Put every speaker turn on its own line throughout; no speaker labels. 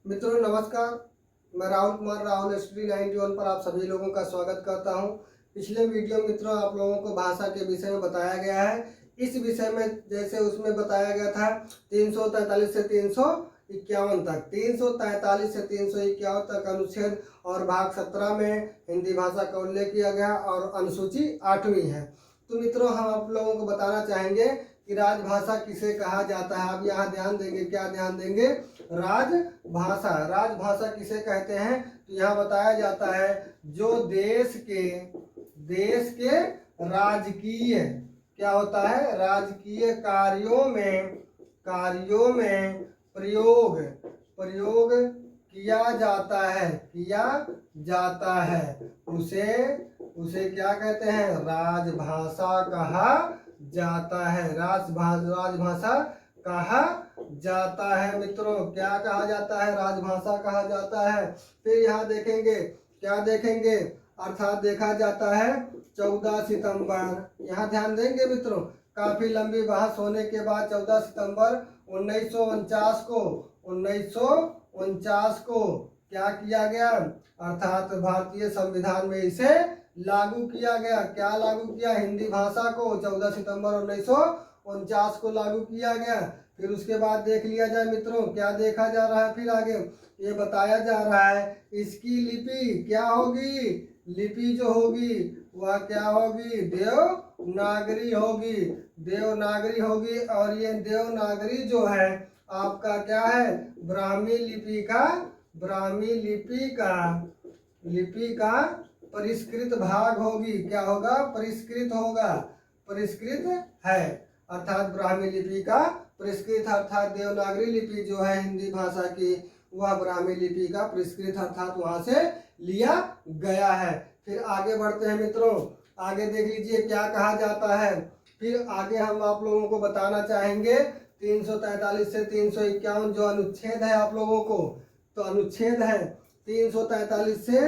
मित्रों नमस्कार। मैं राहुल कुमार राहुल स्टडी 91 पर आप सभी लोगों का स्वागत करता हूं। पिछले वीडियो मित्रों आप लोगों को भाषा के विषय में बताया गया है। इस विषय में जैसे उसमें बताया गया था 343 से 351 तक, 343 से 351 तक अनुच्छेद और भाग 17 में हिंदी भाषा का उल्लेख किया गया और अनुसूची 8वीं है। तो मित्रों हम आप लोगों को बताना चाहेंगे कि राजभाषा किसे कहा जाता है। आप यहाँ ध्यान देंगे, क्या ध्यान देंगे? राजभाषा। राजभाषा किसे कहते हैं? तो यहाँ बताया जाता है जो देश के राजकीय क्या होता है, राजकीय कार्यों में प्रयोग किया जाता है उसे क्या कहते हैं? राजभाषा कहा जाता है। राजभाषा कहा जाता है। मित्रों क्या कहा जाता है? राजभाषा कहा जाता है। फिर यहाँ देखेंगे, क्या देखेंगे? अर्थात देखा जाता है 14 सितंबर। यहाँ ध्यान देंगे मित्रों, काफी लंबी बहस होने के बाद 14 सितंबर 1949 को क्या किया गया? अर्थात भारतीय संविधान में इसे लागू किया गया। क्या लागू किया? हिंदी भाषा को 14 सितंबर 1949 को लागू किया गया। फिर उसके बाद देख लिया जाए मित्रों, क्या देखा जा रहा है? फिर आगे ये बताया जा रहा है इसकी लिपि क्या होगी? लिपि जो होगी वह क्या होगी? देवनागरी होगी। और ये देवनागरी जो है आपका क्या है? ब्राह्मी लिपि का परिष्कृत भाग होगी। क्या होगा? परिष्कृत है। अर्थात ब्राह्मी लिपि का परिष्कृत, अर्थात देवनागरी लिपि जो है हिंदी भाषा की वह ब्राह्मी लिपि का परिष्कृत अर्थात वहां से लिया गया है। फिर आगे बढ़ते हैं मित्रों, आगे देख लीजिए क्या कहा जाता है। फिर आगे हम आप लोगों को बताना चाहेंगे 343 से 351 जो अनुच्छेद है आप लोगों को, तो अनुच्छेद है 343 से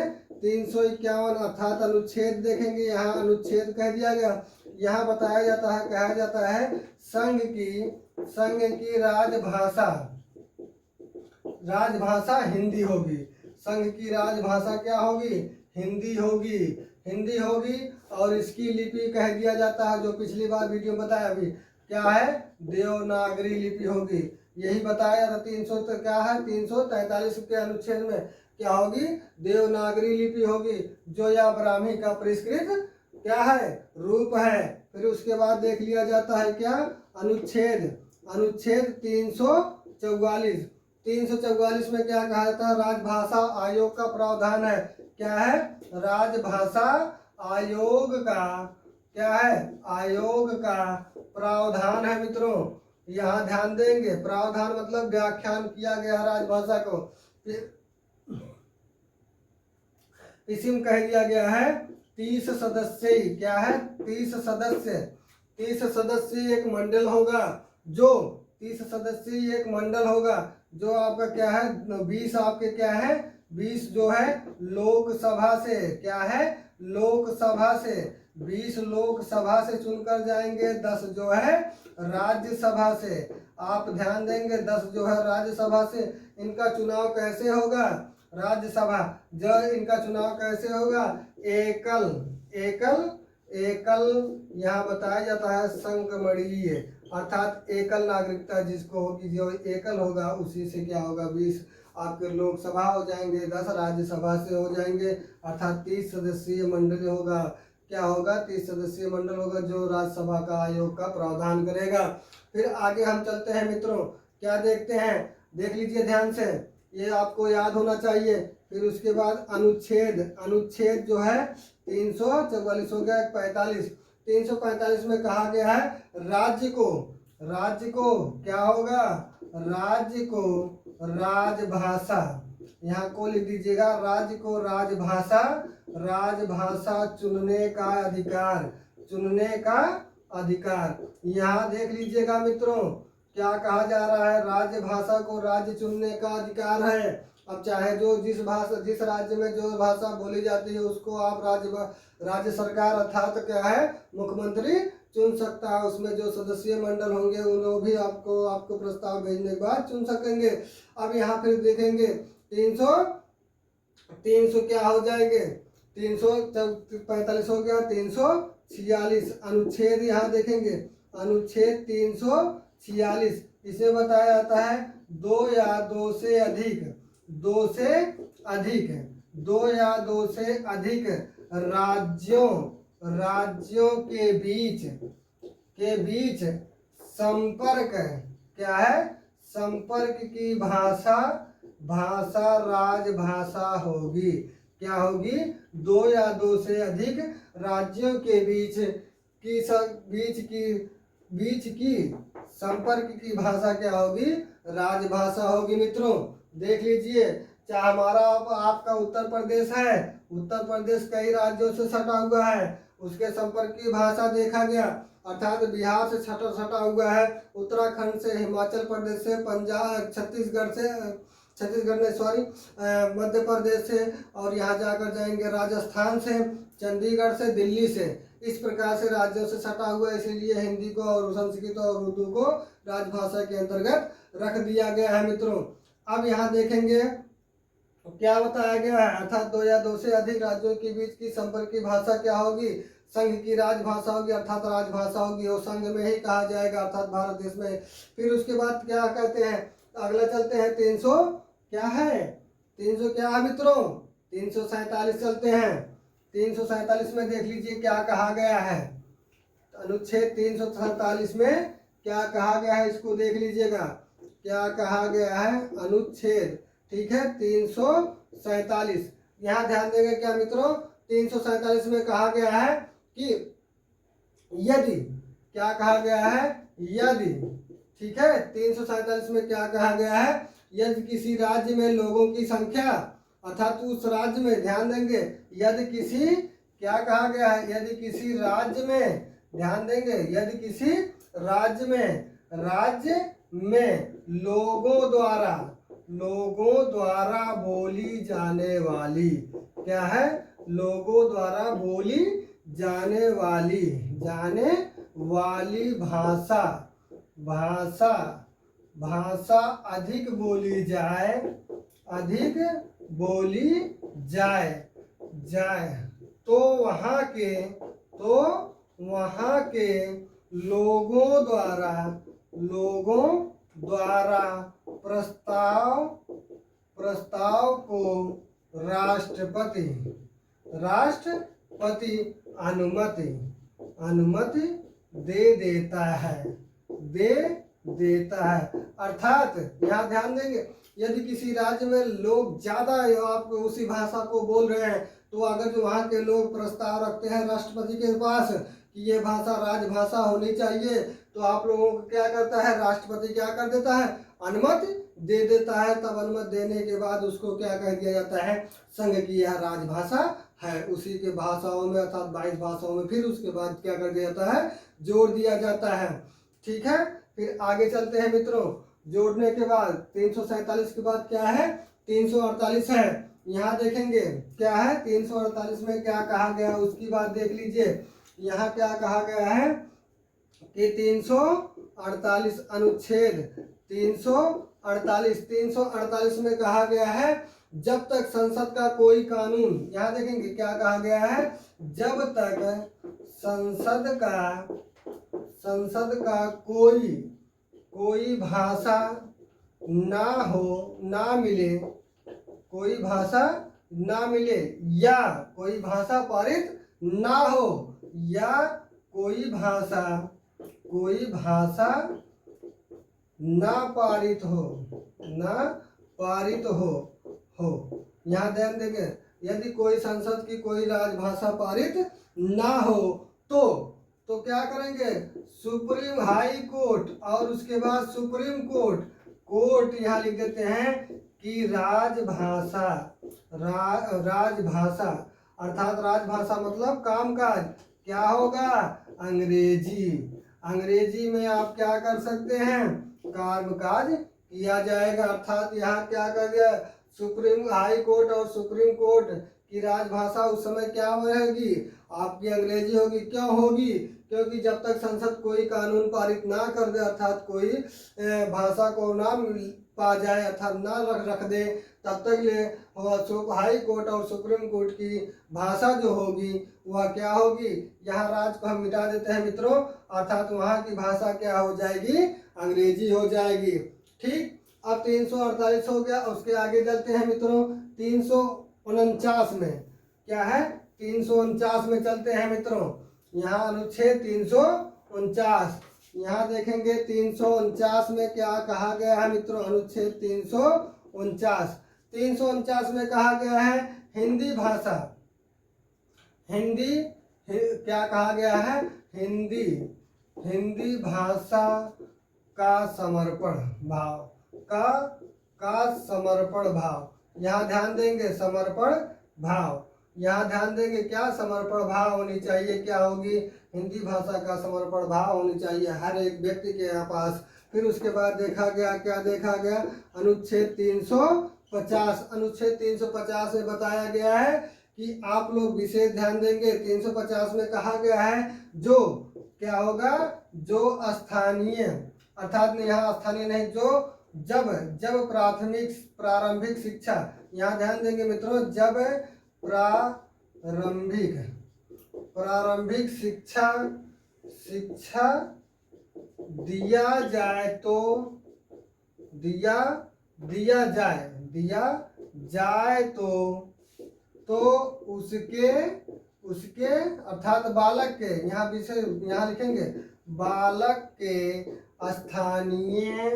351 अर्थात अनुच्छेद देखेंगे। यहाँ अनुच्छेद कह दिया गया। यहाँ बताया जाता है, कहा जाता है संघ की राजभाषा हिंदी होगी। संघ की राजभाषा क्या होगी? हिंदी होगी। और इसकी लिपि कह दिया जाता है, जो पिछली बार वीडियो बताया अभी, क्या है? देवनागरी लिपि होगी। यही बताया था 300 तो क्या है 343 के अनुच्छेद में क्या होगी? देवनागरी लिपि होगी, जो या ब्राह्मी का परिष्कृत क्या है? रूप है। फिर उसके बाद देख लिया जाता है क्या? अनुच्छेद 344 में क्या कहा जाता है? राजभाषा आयोग का प्रावधान है। क्या है? राजभाषा आयोग का क्या है? आयोग का प्रावधान है मित्रों। यहाँ ध्यान देंगे, प्रावधान मतलब व्याख्यान किया गया राजभाषा को। इसी में कह दिया गया है 30 सदस्य। क्या है? 30 सदस्य एक मंडल होगा, जो 30 सदस्यीय एक मंडल होगा, जो आपका क्या है? 20 आपके क्या है? 20 जो है लोकसभा से, क्या है? लोकसभा से 20 लोकसभा से चुनकर जाएंगे, 10 जो है राज्यसभा से। आप ध्यान देंगे 10 जो है राज्यसभा से। इनका चुनाव कैसे होगा? राज्यसभा जो इनका चुनाव कैसे होगा? एकल यहाँ बताया जाता है संकमणीय, अर्थात एकल नागरिकता जिसको होगी, जो एकल होगा उसी से क्या होगा? 20 आपके लोकसभा हो जाएंगे, 10 राज्यसभा से हो जाएंगे, अर्थात 30 सदस्यीय मंडल होगा। क्या होगा? 30 सदस्यीय मंडल होगा, जो राज्यसभा का आयोग का प्रावधान करेगा। फिर आगे हम चलते हैं मित्रों, क्या देखते हैं? देख लीजिए ध्यान से, ये आपको याद होना चाहिए। फिर उसके बाद अनुच्छेद जो है 344 हो गया। 345 में कहा गया है राज्य को क्या होगा? राज्य को राजभाषा, यहाँ को लिख दीजिएगा, राज्य को राजभाषा चुनने का अधिकार। यहाँ देख लीजिएगा मित्रों, क्या कहा जा रहा है? राज्य भाषा को राज्य चुनने का अधिकार है। अब चाहे जो जिस राज्य में जो भाषा बोली जाती है उसको आप राज्य सरकार अर्थात क्या है? मुख्यमंत्री चुन सकता है। उसमें जो सदस्य मंडल होंगे उन्हें भी आपको प्रस्ताव भेजने के बाद चुन सकेंगे। अब यहाँ फिर देखेंगे 300 क्या हो जाएंगे, 345 हो गया, 346 अनुच्छेद यहाँ देखेंगे, अनुच्छेद 346 इसमें बताया जाता है दो या दो से अधिक, दो से अधिक, दो या दो से अधिक राज्यों के बीच संपर्क, क्या है, संपर्क की भाषा राजभाषा होगी। क्या होगी, दो या दो से अधिक राज्यों के बीच की संपर्क की भाषा क्या होगी, राजभाषा होगी। मित्रों देख लीजिए, चाहे हमारा आपका उत्तर प्रदेश है, उत्तर प्रदेश कई राज्यों से सटा हुआ है, उसके संपर्क की भाषा देखा गया, अर्थात बिहार से सटा हुआ है, उत्तराखंड से, हिमाचल प्रदेश से, पंजाब, मध्य प्रदेश से, और यहाँ जाकर जाएंगे राजस्थान से, चंडीगढ़ से, दिल्ली से, इस प्रकार से राज्यों से सटा हुआ है। इसीलिए हिंदी को और संस्कृत और उर्दू को राजभाषा के अंतर्गत रख दिया गया है। मित्रों अब यहाँ देखेंगे क्या बताया गया है, अर्थात दो या दो से अधिक राज्यों के बीच की संपर्क की भाषा क्या होगी, संघ की राजभाषा होगी, अर्थात राजभाषा होगी, और संघ में ही कहा जाएगा, अर्थात भारत देश में। फिर उसके बाद क्या कहते हैं, अगला चलते हैं 300 क्या है, 300 क्या है मित्रों, 347 चलते हैं। 347 में देख लीजिए क्या कहा गया है, अनुच्छेद 347 में क्या कहा गया है, इसको देख लीजिएगा क्या कहा गया है, अनुच्छेद, ठीक है, 347। यहाँ ध्यान देंगे क्या मित्रों, 347 में कहा गया है कि यदि, क्या कहा गया है, यदि, ठीक है, 347 में क्या कहा गया है, यदि किसी राज्य में लोगों की संख्या, अर्थात उस राज्य में, ध्यान देंगे, यदि किसी, क्या कहा गया है, यदि किसी राज्य में, ध्यान देंगे, यदि किसी राज्य में लोगों द्वारा बोली जाने वाली, क्या है, लोगों द्वारा बोली जाने वाली भाषा अधिक बोली जाए तो वहाँ के लोगों द्वारा प्रस्ताव को राष्ट्रपति अनुमति दे देता है। अर्थात यहाँ ध्यान देंगे, यदि किसी राज्य में लोग ज्यादा आप उसी भाषा को बोल रहे हैं, तो अगर जो वहाँ के लोग प्रस्ताव रखते हैं राष्ट्रपति के पास कि ये भाषा राजभाषा होनी चाहिए, तो आप लोगों को क्या करता है, राष्ट्रपति क्या कर देता है, अनुमति दे देता है। तब अनुमति देने के बाद उसको क्या कह दिया जाता है, संघ की यह राजभाषा है। उसी के भाषाओं में, अर्थात 22 भाषाओं में फिर उसके बाद क्या कर दिया जाता है, जोड़ दिया जाता है। ठीक है, फिर आगे चलते हैं मित्रों। जोड़ने के बाद 347 के बाद क्या है, 348 है। यहाँ देखेंगे क्या है, 348 में क्या कहा गया, उसकी बात देख लीजिए। यहाँ क्या कहा गया है कि 348 अनुच्छेद 348 में कहा गया है, जब तक संसद का कोई कानून, यहाँ देखेंगे क्या कहा गया है, जब तक संसद का कोई भाषा ना मिले या कोई भाषा पारित ना हो, या कोई भाषा ना पारित हो। यहाँ ध्यान देंगे, यदि कोई संसद की कोई राजभाषा पारित ना हो तो क्या करेंगे, सुप्रीम हाई कोर्ट और उसके बाद सुप्रीम कोर्ट यहाँ लिख देते हैं कि राजभाषा अर्थात राजभाषा मतलब कामकाज क्या होगा, अंग्रेजी में आप क्या कर सकते हैं, कामकाज किया जाएगा। अर्थात यहाँ क्या कर दिया, सुप्रीम हाई कोर्ट और सुप्रीम कोर्ट की राजभाषा उस समय क्या रहेगी, आपकी अंग्रेजी होगी। क्यों होगी, क्योंकि जब तक संसद कोई कानून पारित ना कर दे, अर्थात कोई भाषा को ना पा जाए अर्थात ना रख दे, तब तक ले हाई कोर्ट और सुप्रीम कोर्ट की भाषा जो होगी वह क्या होगी, यहाँ राज को हम मिटा देते हैं मित्रों, अर्थात वहाँ की भाषा क्या हो जाएगी, अंग्रेजी हो जाएगी। ठीक, अब 348 हो गया। उसके आगे चलते हैं मित्रों 349 में। क्या है, 349 में चलते हैं मित्रों। यहाँ अनुच्छेद 349, यहाँ देखेंगे 349 में क्या कहा गया है मित्रों। अनुच्छेद 349 में कहा गया है हिंदी भाषा, क्या कहा गया है, हिंदी भाषा का समर्पण भाव, का समर्पण भाव। यहाँ ध्यान देंगे समर्पण भाव, यहाँ ध्यान देंगे क्या, समर्पण भाव होनी चाहिए। क्या होगी, हिंदी भाषा का समर्पण भाव होनी चाहिए हर एक व्यक्ति के पास। फिर उसके बाद देखा गया, क्या देखा गया, अनुच्छेद 350 में बताया गया है कि आप लोग विशेष ध्यान देंगे। 350 में कहा गया है जो क्या होगा, जो स्थानीय, अर्थात यहाँ स्थानीय नहीं, जो जब प्रारंभिक शिक्षा, यहाँ ध्यान देंगे मित्रों, जब प्रारंभिक शिक्षा दिया जाए तो उसके अर्थात बालक के, यहाँ विषय यहाँ लिखेंगे, बालक के स्थानीय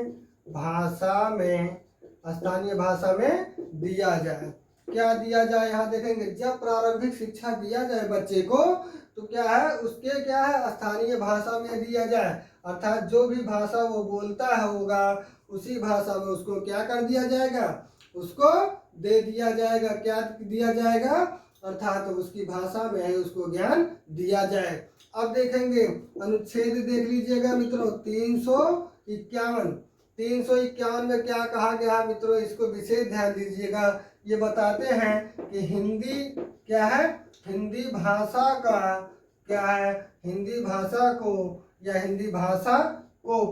भाषा में दिया जाए। क्या दिया जाए, यहाँ देखेंगे, जब प्रारंभिक शिक्षा दिया जाए बच्चे को तो क्या है, उसके क्या है, स्थानीय भाषा में दिया जाए, अर्थात जो भी भाषा वो बोलता है होगा उसी भाषा में उसको क्या कर दिया जाएगा, उसको दे दिया जाएगा। क्या दिया जाएगा, अर्थात उसकी भाषा में है उसको ज्ञान दिया जाए। अब देखेंगे अनुच्छेद देख लीजिएगा मित्रों 351 में क्या कहा गया मित्रों, इसको विशेष ध्यान दीजिएगा। ये बताते हैं कि हिंदी क्या है, हिंदी भाषा का क्या है, हिंदी भाषा को या हिंदी भाषा को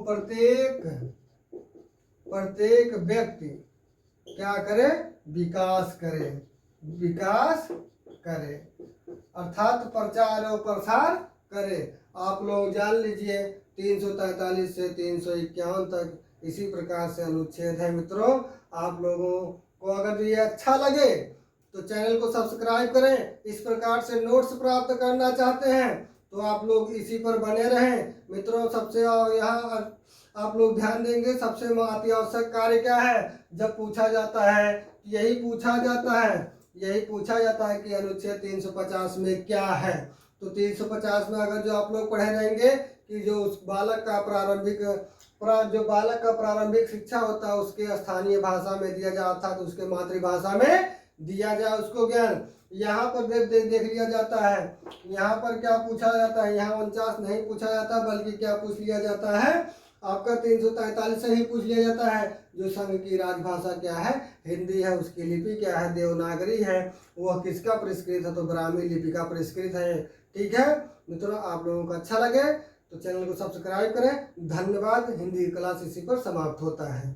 प्रत्येक व्यक्ति क्या करे, विकास करे, अर्थात प्रचार और प्रसार करे। आप लोग जान लीजिए 343 से 351 तक इसी प्रकार से अनुच्छेद है मित्रों। आप लोगों को अगर ये अच्छा लगे तो चैनल को सब्सक्राइब करें। इस प्रकार से नोट्स प्राप्त करना चाहते हैं तो आप लोग इसी पर बने रहें मित्रों। सबसे यहाँ आप लोग ध्यान देंगे, सबसे अति आवश्यक कार्य क्या है, जब पूछा जाता है, यही पूछा जाता है कि अनुच्छेद 350 में क्या है। तो 350 में अगर जो आप लोग पढ़े रहेंगे कि जो उस बालक का प्रारंभिक शिक्षा होता है उसके स्थानीय भाषा में दिया जाए, अर्थात उसके मातृभाषा में दिया जाए उसको ज्ञान। यहाँ पर देख लिया जाता है, यहाँ पर क्या पूछा जाता है, यहाँ 49 नहीं पूछा जाता बल्कि क्या पूछ लिया जाता है, आपका 343 से ही पूछ लिया जाता है। जो संघ की राजभाषा क्या है, हिंदी है, उसकी लिपि क्या है, देवनागरी है, वह किसका परिष्कृत है, तो ब्राह्मी लिपि का परिष्कृत है। ठीक है मित्रों, आप लोगों को अच्छा लगे तो चैनल को सब्सक्राइब करें। धन्यवाद। हिंदी क्लास इसी पर समाप्त होता है।